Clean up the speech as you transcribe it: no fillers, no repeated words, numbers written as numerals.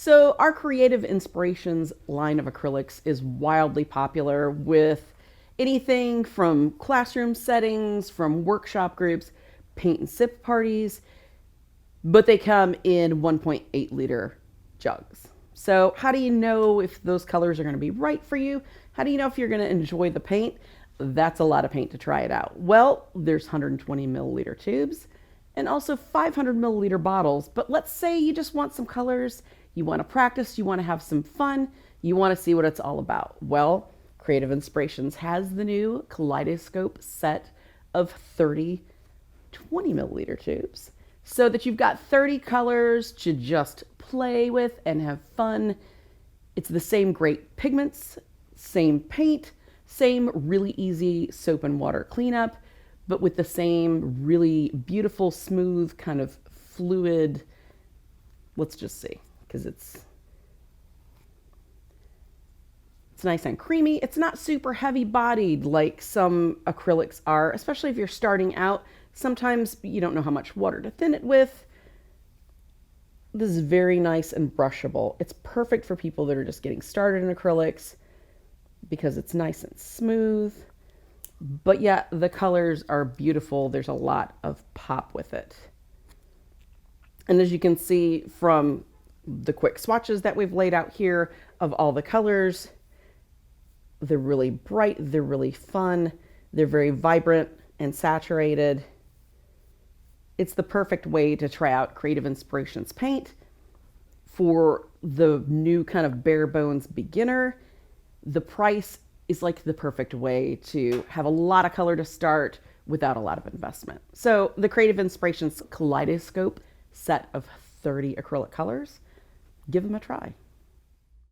So, our Creative Inspirations line of acrylics is wildly popular with anything from classroom settings, from workshop groups, paint and sip parties, but they come in 1.8 liter jugs. So, how do you know if those colors are going to be right for you? How do you know if you're going to enjoy the paint? That's a lot of paint to try it out. Well, there's 120 milliliter tubes and also 500 milliliter bottles. But let's say you just want some colors, you want to practice, you want to have some fun, you want to see what it's all about. Well, Creative Inspirations has the new Kaleidoscope set of 30 20 milliliter tubes so that you've got 30 colors to just play with and have fun. It's the same great pigments, same paint, same really easy soap and water cleanup, but with the same really beautiful, smooth, kind of fluid. Let's just see, because it's nice and creamy. It's not super heavy bodied like some acrylics are, especially if you're starting out. Sometimes you don't know how much water to thin it with. This is very nice and brushable. It's perfect for people that are just getting started in acrylics because it's nice and smooth. But yeah, the colors are beautiful. There's a lot of pop with it. And as you can see from the quick swatches that we've laid out here of all the colors, they're really bright, they're really fun, they're very vibrant and saturated. It's the perfect way to try out Creative Inspirations paint for the new kind of bare bones beginner. The price is like the perfect way to have a lot of color to start without a lot of investment. So the Creative Inspirations Kaleidoscope set of 30 acrylic colors, give them a try.